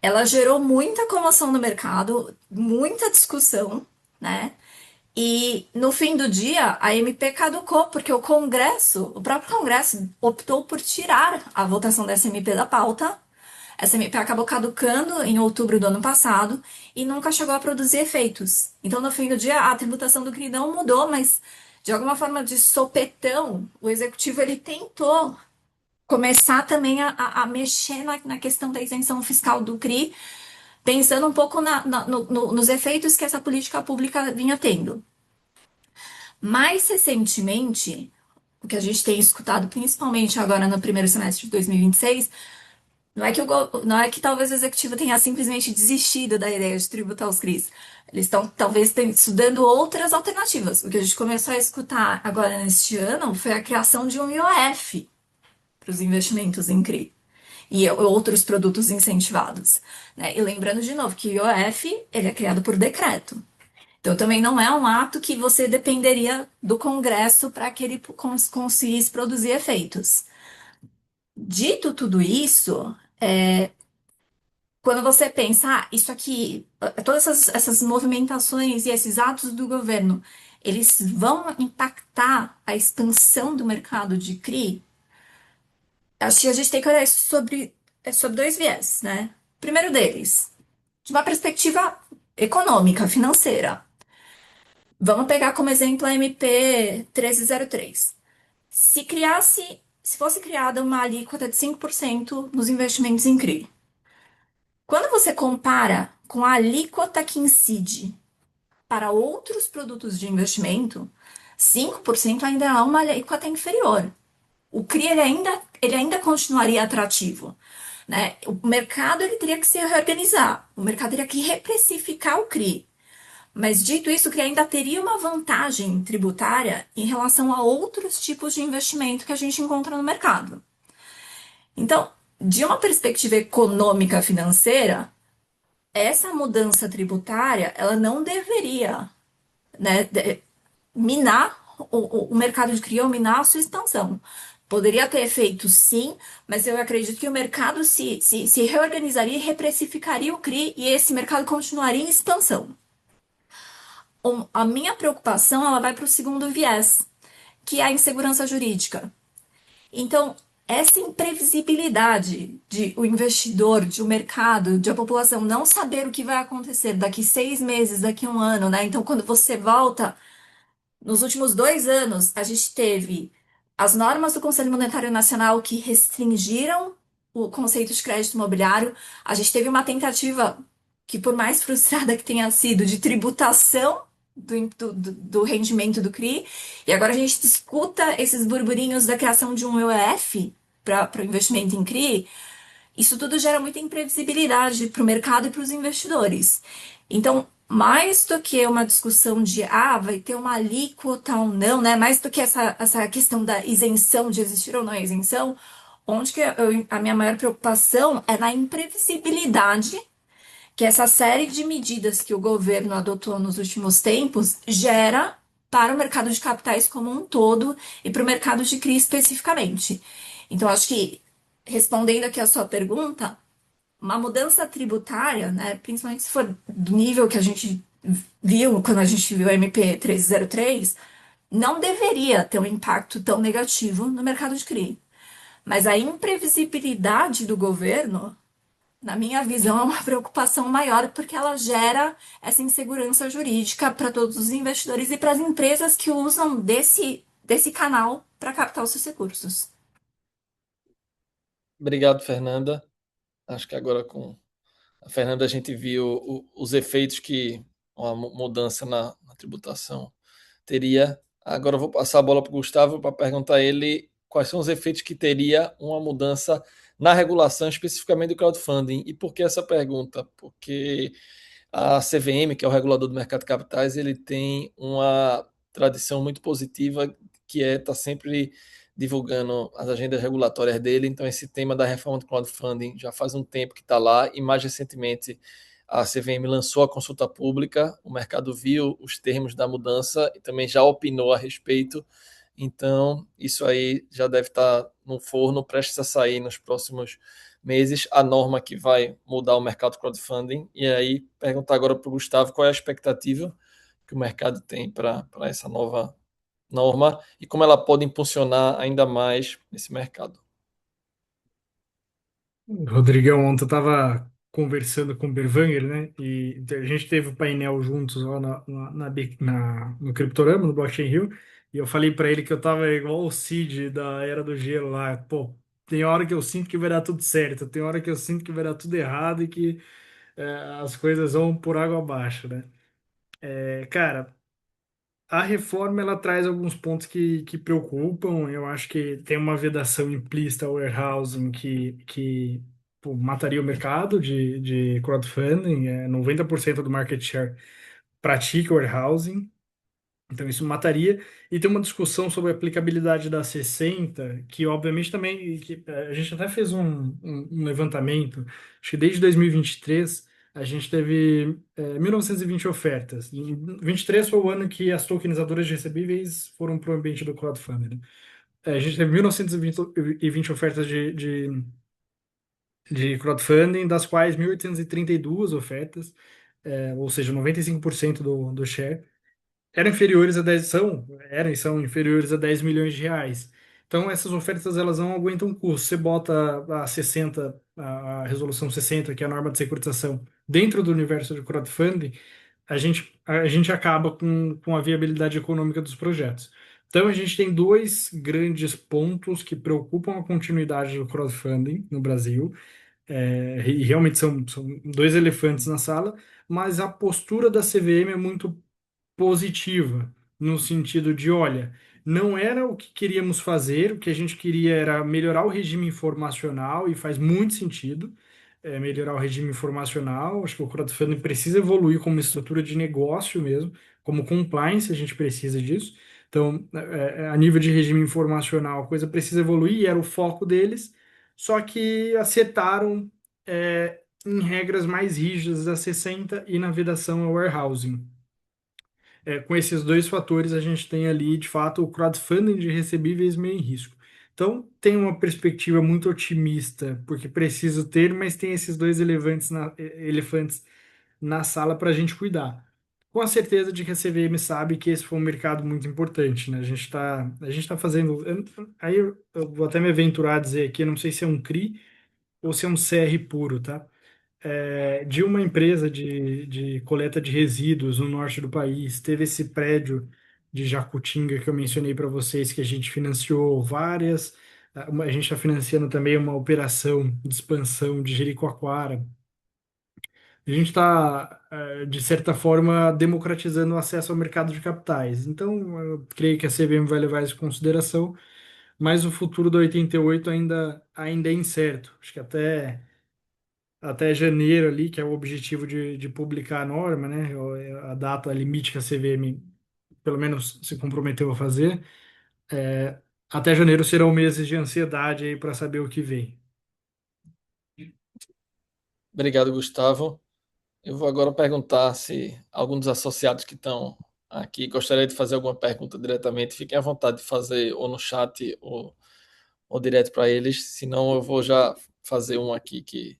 ela gerou muita comoção no mercado, muita discussão, né? E no fim do dia, a MP caducou, porque o próprio Congresso, optou por tirar a votação dessa MP da pauta. Essa MP acabou caducando em outubro do ano passado e nunca chegou a produzir efeitos. Então, no fim do dia, a tributação do CRI não mudou, mas de alguma forma de sopetão, o executivo ele tentou começar também a mexer na questão da isenção fiscal do CRI, pensando um pouco nos efeitos que essa política pública vinha tendo. Mais recentemente, o que a gente tem escutado, principalmente agora no primeiro semestre de 2026, não é que talvez o executivo tenha simplesmente desistido da ideia de tributar os CRIs. Eles estão talvez estudando outras alternativas. O que a gente começou a escutar agora neste ano foi a criação de um IOF para os investimentos em CRI e outros produtos incentivados, né? E lembrando de novo que o IOF ele é criado por decreto. Então, também não é um ato que você dependeria do Congresso para que ele conseguisse produzir efeitos. Dito tudo isso, quando você pensa, isso aqui, todas essas movimentações e esses atos do governo, eles vão impactar a expansão do mercado de CRI? Acho que a gente tem que olhar isso sobre dois viés, né? Primeiro deles, de uma perspectiva econômica, financeira. Vamos pegar como exemplo a MP 1303. Se fosse criada uma alíquota de 5% nos investimentos em CRI, quando você compara com a alíquota que incide para outros produtos de investimento, 5% ainda é uma alíquota inferior. O CRI ele ainda continuaria atrativo, né? O mercado ele teria que se reorganizar, o mercado teria que reprecificar o CRI. Mas dito isso, que ainda teria uma vantagem tributária em relação a outros tipos de investimento que a gente encontra no mercado. Então, de uma perspectiva econômica financeira, essa mudança tributária, ela não deveria, né, minar o mercado de CRI ou minar a sua expansão. Poderia ter efeito sim, mas eu acredito que o mercado se reorganizaria e reprecificaria o CRI e esse mercado continuaria em expansão. A minha preocupação ela vai para o segundo viés, que é a insegurança jurídica. Então, essa imprevisibilidade de o investidor, de o mercado, de a população não saber o que vai acontecer daqui 6 meses, daqui 1 ano, né? Então, quando você volta nos últimos 2 anos, a gente teve as normas do Conselho Monetário Nacional que restringiram o conceito de crédito imobiliário. A gente teve uma tentativa que, por mais frustrada que tenha sido, de tributação do rendimento do CRI. E agora a gente discuta esses burburinhos da criação de um EOF para o investimento em CRI. Isso tudo gera muita imprevisibilidade para o mercado e para os investidores. Então, mais do que uma discussão de vai ter uma alíquota ou não, né? Mais do que essa questão da isenção, de existir ou não isenção, onde que a minha maior preocupação é na imprevisibilidade que essa série de medidas que o governo adotou nos últimos tempos gera para o mercado de capitais como um todo e para o mercado de CRI especificamente. Então, acho que, respondendo aqui a sua pergunta, uma mudança tributária, né, principalmente se for do nível que a gente viu quando a gente viu a MP 1303, não deveria ter um impacto tão negativo no mercado de CRI. Mas a imprevisibilidade do governo, na minha visão, é uma preocupação maior porque ela gera essa insegurança jurídica para todos os investidores e para as empresas que usam desse canal para captar os seus recursos. Obrigado, Fernanda. Acho que agora com a Fernanda a gente viu os efeitos que uma mudança na tributação teria. Agora eu vou passar a bola para o Gustavo para perguntar a ele quais são os efeitos que teria uma mudança na regulação, especificamente do crowdfunding. E por que essa pergunta? Porque a CVM, que é o regulador do mercado de capitais, ele tem uma tradição muito positiva que é estar sempre divulgando as agendas regulatórias dele. Então, esse tema da reforma do crowdfunding já faz um tempo que está lá e, mais recentemente, a CVM lançou a consulta pública, o mercado viu os termos da mudança e também já opinou a respeito. Então, isso aí já deve estar no forno, prestes a sair nos próximos meses, a norma que vai mudar o mercado crowdfunding. E aí, perguntar agora para o Gustavo qual é a expectativa que o mercado tem para essa nova norma e como ela pode impulsionar ainda mais esse mercado. Rodrigão, ontem eu estava conversando com o Berwanger, né? E a gente teve o painel juntos lá no Cryptorama, no Blockchain Rio, e eu falei para ele que eu tava igual o Cid da Era do Gelo lá. Pô, tem hora que eu sinto que vai dar tudo certo, tem hora que eu sinto que vai dar tudo errado e que as coisas vão por água abaixo, né? Cara, a reforma ela traz alguns pontos que preocupam. Eu acho que tem uma vedação implícita ao warehousing que pô, mataria o mercado de crowdfunding. 90% do market share pratica warehousing. Então isso mataria. E tem uma discussão sobre a aplicabilidade da 60, que obviamente também a gente até fez um levantamento. Acho que desde 2023 a gente teve 1.920 ofertas. Em 23 foi o ano que as tokenizadoras de recebíveis foram para o ambiente do crowdfunding, né? A gente teve 1.920 ofertas de crowdfunding, das quais 1.832 ofertas, ou seja, 95% do share eram inferiores a 10 eram e são inferiores a 10 milhões de reais. Então, essas ofertas elas não aguentam custo. Você bota a 60, a resolução 60, que é a norma de securitização, dentro do universo de crowdfunding, a gente acaba com a viabilidade econômica dos projetos. Então, a gente tem dois grandes pontos que preocupam a continuidade do crowdfunding no Brasil. E realmente são dois elefantes na sala, mas a postura da CVM é muito positiva, no sentido de, olha, não era o que queríamos fazer, o que a gente queria era melhorar o regime informacional, e faz muito sentido melhorar o regime informacional. Acho que o crowdfunding precisa evoluir como estrutura de negócio mesmo, como compliance, a gente precisa disso. Então, a nível de regime informacional, a coisa precisa evoluir, e era o foco deles, só que acertaram em regras mais rígidas da 60 e na vedação ao warehousing. Com esses dois fatores, a gente tem ali, de fato, o crowdfunding de recebíveis meio em risco. Então, tem uma perspectiva muito otimista, porque preciso ter, mas tem esses dois elefantes na sala para a gente cuidar. Com a certeza de que a CVM sabe que esse foi um mercado muito importante, né? A gente tá fazendo. Aí eu vou até me aventurar a dizer aqui, eu não sei se é um CRI ou se é um CR puro, tá? De uma empresa de coleta de resíduos no norte do país. Teve esse prédio de Jacutinga que eu mencionei para vocês, que a gente financiou várias. A gente está financiando também uma operação de expansão de Jericoacoara. A gente está, de certa forma, democratizando o acesso ao mercado de capitais. Então, eu creio que a CVM vai levar isso em consideração, mas o futuro da 88 ainda é incerto. Acho que até janeiro ali, que é o objetivo de publicar a norma, né? A data limite que a CVM, pelo menos, se comprometeu a fazer. É, Até janeiro serão meses de ansiedade aí para saber o que vem. Obrigado, Gustavo. Eu vou agora perguntar se algum dos associados que estão aqui gostaria de fazer alguma pergunta diretamente. Fiquem à vontade de fazer ou no chat ou direto para eles. Senão, eu vou já fazer um aqui que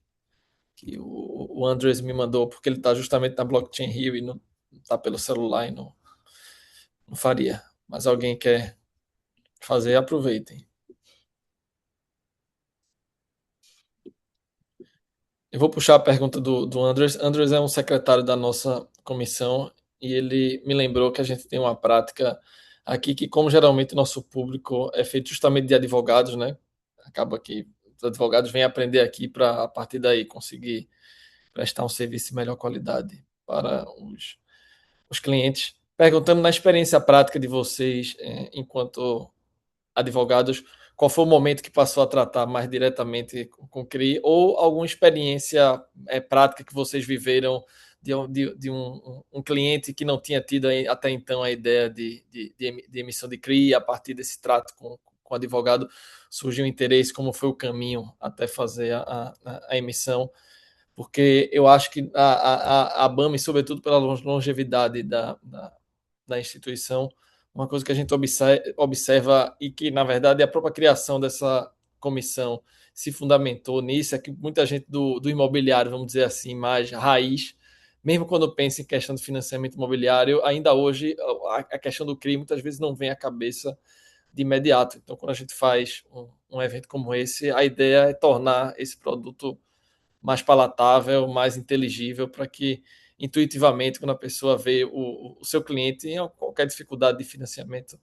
o Andres me mandou, porque ele está justamente na Blockchain Rio e não está pelo celular e não faria. Mas alguém quer fazer, aproveitem. Eu vou puxar a pergunta do Andres. Andres é um secretário da nossa comissão e ele me lembrou que a gente tem uma prática aqui que, como geralmente nosso público é feito justamente de advogados, né? Acaba que os advogados vêm aprender aqui para, a partir daí, conseguir prestar um serviço de melhor qualidade para os os clientes, perguntando na experiência prática de vocês, enquanto advogados, qual foi o momento que passou a tratar mais diretamente com o CRI, ou alguma experiência prática que vocês viveram de um cliente que não tinha tido até então a ideia de emissão de CRI, e a partir desse trato com o advogado surgiu um interesse, como foi o caminho até fazer a emissão, porque eu acho que a BAME, sobretudo pela longevidade da instituição, uma coisa que a gente observa e que, na verdade, a própria criação dessa comissão se fundamentou nisso, é que muita gente do imobiliário, vamos dizer assim, mais raiz, mesmo quando pensa em questão de financiamento imobiliário, ainda hoje a questão do crime muitas vezes não vem à cabeça de imediato. Então, quando a gente faz um evento como esse, a ideia é tornar esse produto mais palatável, mais inteligível, para que intuitivamente, quando a pessoa vê o seu cliente em qualquer dificuldade de financiamento,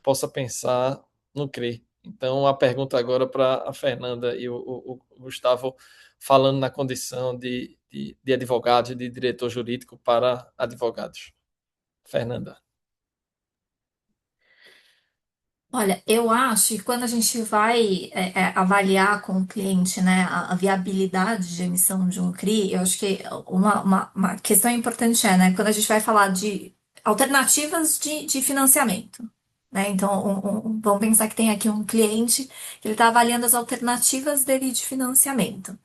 possa pensar no CRI. Então, a pergunta agora para a Fernanda e o Gustavo, falando na condição de advogado e de diretor jurídico para advogados. Fernanda. Olha, eu acho que quando a gente vai avaliar com o cliente, né, a viabilidade de emissão de um CRI, eu acho que uma questão importante é, né, quando a gente vai falar de alternativas de financiamento, né? Então, vamos pensar que tem aqui um cliente que ele está avaliando as alternativas dele de financiamento.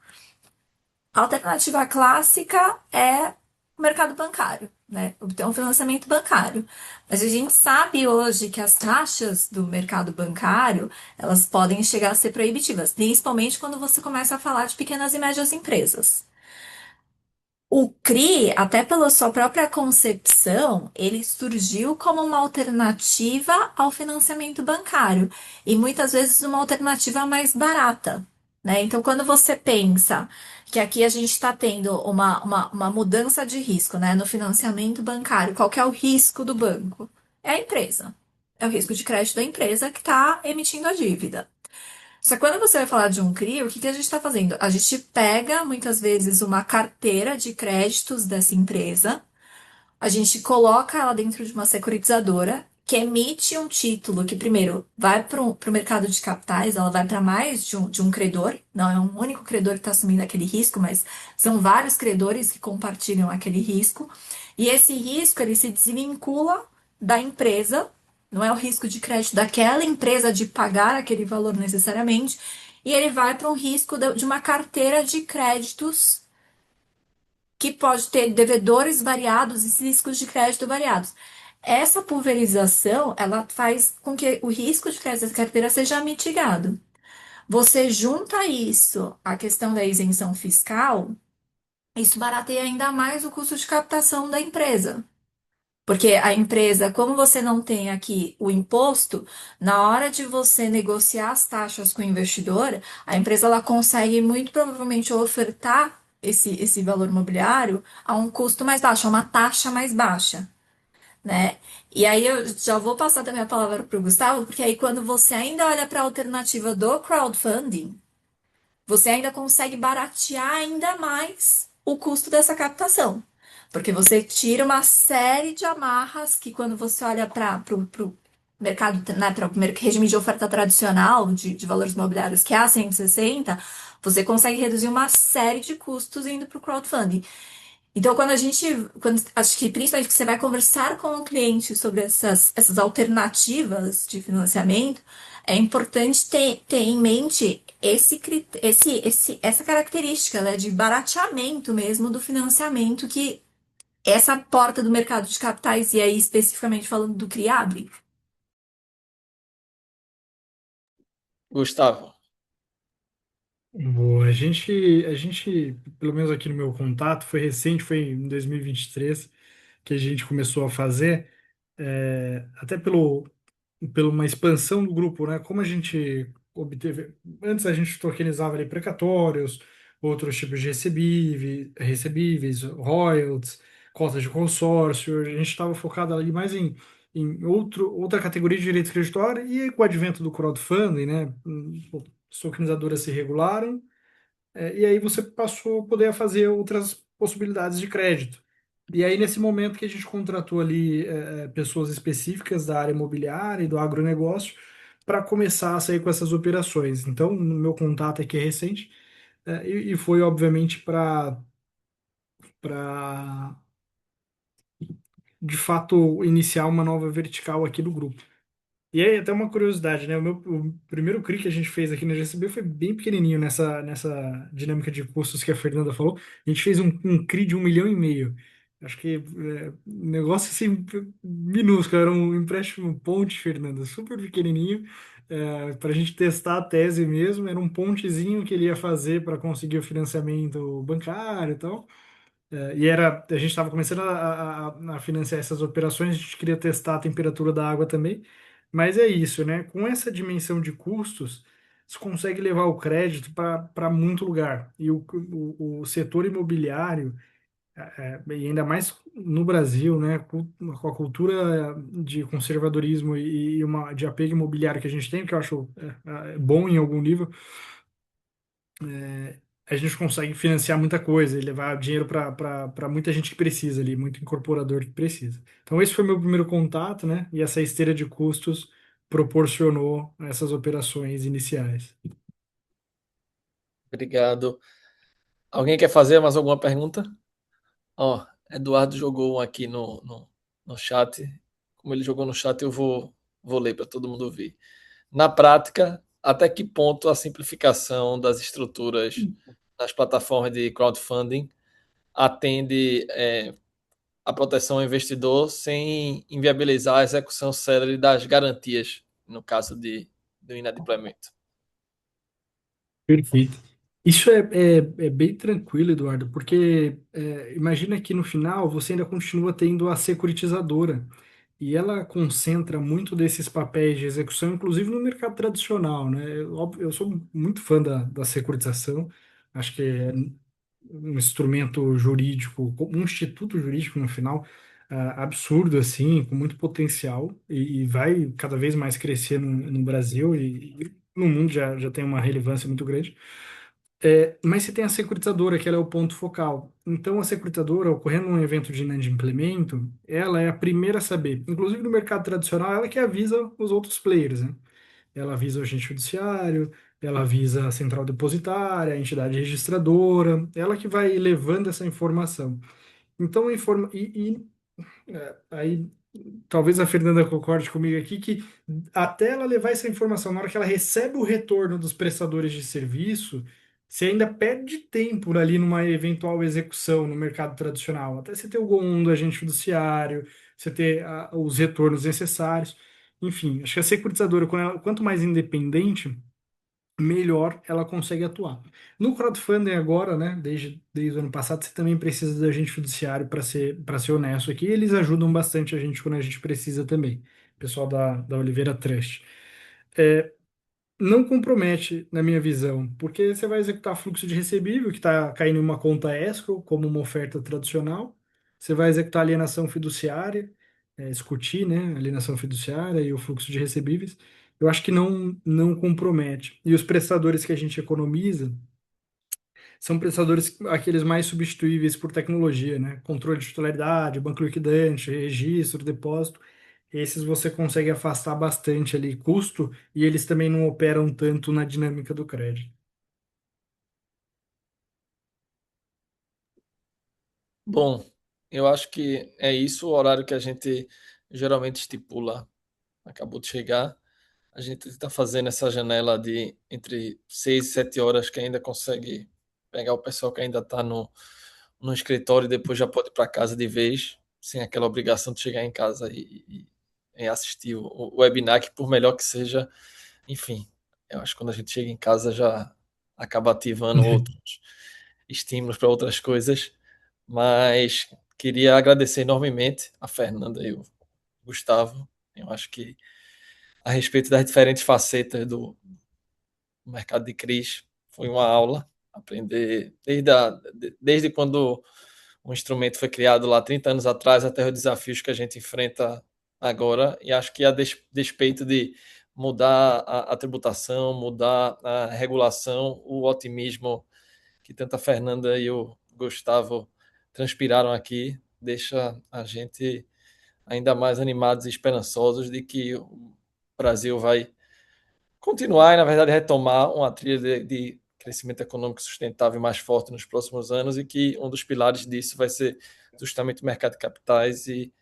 A alternativa clássica é o mercado bancário, né? Obter um financiamento bancário. Mas a gente sabe hoje que as taxas do mercado bancário, elas podem chegar a ser proibitivas, principalmente quando você começa a falar de pequenas e médias empresas. O CRI, até pela sua própria concepção, ele surgiu como uma alternativa ao financiamento bancário e muitas vezes uma alternativa mais barata, né? Então, quando você pensa que aqui a gente está tendo uma mudança de risco, né, no financiamento bancário, qual que é o risco do banco? É a empresa. É o risco de crédito da empresa que está emitindo a dívida. Só que quando você vai falar de um CRI, o que que a gente está fazendo? A gente pega muitas vezes uma carteira de créditos dessa empresa, a gente coloca ela dentro de uma securitizadora que emite um título que, primeiro, vai para o mercado de capitais, ela vai para mais de um credor, não é um único credor que está assumindo aquele risco, mas são vários credores que compartilham aquele risco. E esse risco ele se desvincula da empresa, não é o risco de crédito daquela empresa de pagar aquele valor necessariamente, e ele vai para um risco de uma carteira de créditos que pode ter devedores variados e riscos de crédito variados. Essa pulverização, ela faz com que o risco de crédito da carteira seja mitigado. Você junta isso à questão da isenção fiscal, isso barateia ainda mais o custo de captação da empresa. Porque a empresa, como você não tem aqui o imposto, na hora de você negociar as taxas com o investidor, a empresa ela consegue muito provavelmente ofertar esse valor imobiliário a um custo mais baixo, a uma taxa mais baixa, né? E aí eu já vou passar também a palavra para o Gustavo, porque aí quando você ainda olha para a alternativa do crowdfunding, você ainda consegue baratear ainda mais o custo dessa captação. Porque você tira uma série de amarras que, quando você olha para o mercado, né, para o regime de oferta tradicional de valores imobiliários, que é a 160, você consegue reduzir uma série de custos indo para o crowdfunding. Então, acho que principalmente que você vai conversar com o cliente sobre essas alternativas de financiamento, é importante ter em mente essa característica, né, de barateamento mesmo do financiamento que essa porta do mercado de capitais, e aí especificamente falando do CRI abre. Gustavo. Boa, a gente, pelo menos aqui no meu contato, foi recente, foi em 2023 que a gente começou a fazer, até pela uma expansão do grupo, né? Como a gente obteve, antes a gente tokenizava ali precatórios, outros tipos de recebíveis, royalties, cotas de consórcio, a gente estava focado ali mais em outra categoria de direito creditório e com o advento do crowdfunding, né? As tokenizadoras se regularam, e aí você passou a poder fazer outras possibilidades de crédito. E aí, nesse momento que a gente contratou ali pessoas específicas da área imobiliária e do agronegócio para começar a sair com essas operações. Então, no meu contato aqui é recente, e foi, obviamente, para, de fato, iniciar uma nova vertical aqui do grupo. E aí, até uma curiosidade, né? O primeiro CRI que a gente fez aqui na GCB foi bem pequenininho nessa dinâmica de custos que a Fernanda falou. A gente fez um CRI de 1,5 milhão. Acho que um negócio assim minúsculo, era um empréstimo ponte, Fernanda, super pequenininho, para a gente testar a tese mesmo. Era um pontezinho que ele ia fazer para conseguir o financiamento bancário e tal. A gente estava começando a financiar essas operações, a gente queria testar a temperatura da água também, mas é isso, né? Com essa dimensão de custos, você consegue levar o crédito para muito lugar. E o setor imobiliário, e ainda mais no Brasil, né? Com a cultura de conservadorismo e uma de apego imobiliário que a gente tem, que eu acho bom em algum nível, a gente consegue financiar muita coisa e levar dinheiro para muita gente que precisa ali, muito incorporador que precisa. Então, esse foi meu primeiro contato, né? E essa esteira de custos proporcionou essas operações iniciais. Obrigado. Alguém quer fazer mais alguma pergunta? Ó, Eduardo jogou um aqui no chat. Como ele jogou no chat, vou ler para todo mundo ouvir. Na prática, até que ponto a simplificação das estruturas nas plataformas de crowdfunding atende a proteção ao investidor sem inviabilizar a execução célere das garantias, no caso do inadimplemento? Perfeito. Isso é bem tranquilo, Eduardo, porque imagina que no final você ainda continua tendo a securitizadora e ela concentra muito desses papéis de execução, inclusive no mercado tradicional, né? Eu sou muito fã da securitização, acho que é um instrumento jurídico, um instituto jurídico no final, absurdo assim, com muito potencial e vai cada vez mais crescer no Brasil e no mundo já tem uma relevância muito grande. Mas você tem a securitizadora, que ela é o ponto focal. Então, a securitizadora, ocorrendo um evento de inadimplemento, ela é a primeira a saber. Inclusive, no mercado tradicional, ela que avisa os outros players, né? Ela avisa o agente judiciário, ela avisa a central depositária, a entidade registradora, ela que vai levando essa informação. Então, aí talvez a Fernanda concorde comigo aqui que até ela levar essa informação, na hora que ela recebe o retorno dos prestadores de serviço, você ainda perde tempo ali numa eventual execução no mercado tradicional. Até você ter o GOM do agente judiciário, você ter os retornos necessários. Enfim, acho que a securitizadora, quanto mais independente, melhor ela consegue atuar. No crowdfunding agora, né, desde o ano passado, você também precisa de agente judiciário para ser honesto aqui. Eles ajudam bastante a gente quando a gente precisa também. Pessoal da Oliveira Trust. É, não compromete, na minha visão, porque você vai executar fluxo de recebível que está caindo em uma conta escrow, como uma oferta tradicional. Você vai executar alienação fiduciária, discutir, né, alienação fiduciária e o fluxo de recebíveis. Eu acho que não compromete. E os prestadores que a gente economiza são prestadores aqueles mais substituíveis por tecnologia, né? Controle de titularidade, banco liquidante, registro, depósito. Esses você consegue afastar bastante ali custo e eles também não operam tanto na dinâmica do crédito. Bom, eu acho que é isso o horário que a gente geralmente estipula. Acabou de chegar. A gente está fazendo essa janela de entre 6 e 7 horas que ainda consegue pegar o pessoal que ainda está no escritório e depois já pode ir para casa de vez, sem aquela obrigação de chegar em casa e assistir o webinar, que por melhor que seja, enfim, eu acho que quando a gente chega em casa já acaba ativando outros estímulos para outras coisas, mas queria agradecer enormemente a Fernanda e o Gustavo. Eu acho que a respeito das diferentes facetas do mercado de CRIs foi uma aula. Aprender desde quando o instrumento foi criado lá 30 anos atrás até os desafios que a gente enfrenta agora. E acho que a despeito de mudar a tributação, mudar a regulação, o otimismo que tanto a Fernanda e o Gustavo transpiraram aqui deixa a gente ainda mais animados e esperançosos de que o Brasil vai continuar e, na verdade, retomar uma trilha de crescimento econômico sustentável mais forte nos próximos anos e que um dos pilares disso vai ser justamente o mercado de capitais e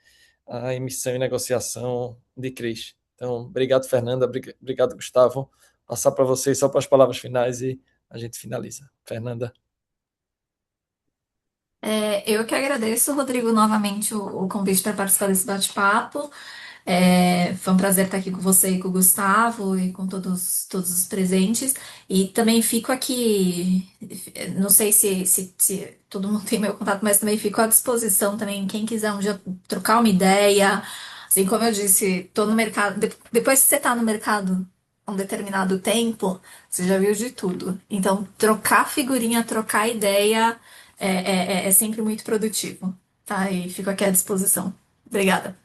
a emissão e negociação de CRIs. Então, obrigado, Fernanda, obrigado, Gustavo. Passar para vocês só para as palavras finais e a gente finaliza. Fernanda. Eu que agradeço, Rodrigo, novamente o convite para participar desse bate-papo. Foi um prazer estar aqui com você e com o Gustavo e com todos os presentes. E também fico aqui, não sei se todo mundo tem meu contato, mas também fico à disposição também, quem quiser um dia trocar uma ideia. Assim como eu disse, tô no mercado. Depois que você está no mercado há um determinado tempo, você já viu de tudo. Então, trocar figurinha, trocar ideia é sempre muito produtivo, tá? E fico aqui à disposição. Obrigada.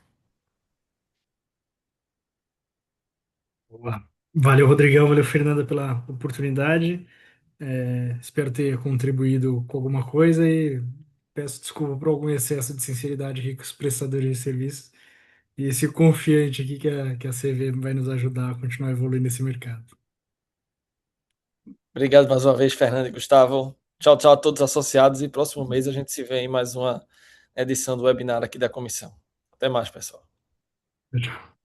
Boa. Valeu, Rodrigão, valeu, Fernanda, pela oportunidade. Espero ter contribuído com alguma coisa e peço desculpa por algum excesso de sinceridade aqui com os prestadores de serviços. E se confiante aqui que a CV vai nos ajudar a continuar evoluindo nesse mercado. Obrigado mais uma vez, Fernanda e Gustavo. Tchau, tchau a todos os associados e próximo mês a gente se vê em mais uma edição do webinar aqui da comissão. Até mais, pessoal. Tchau.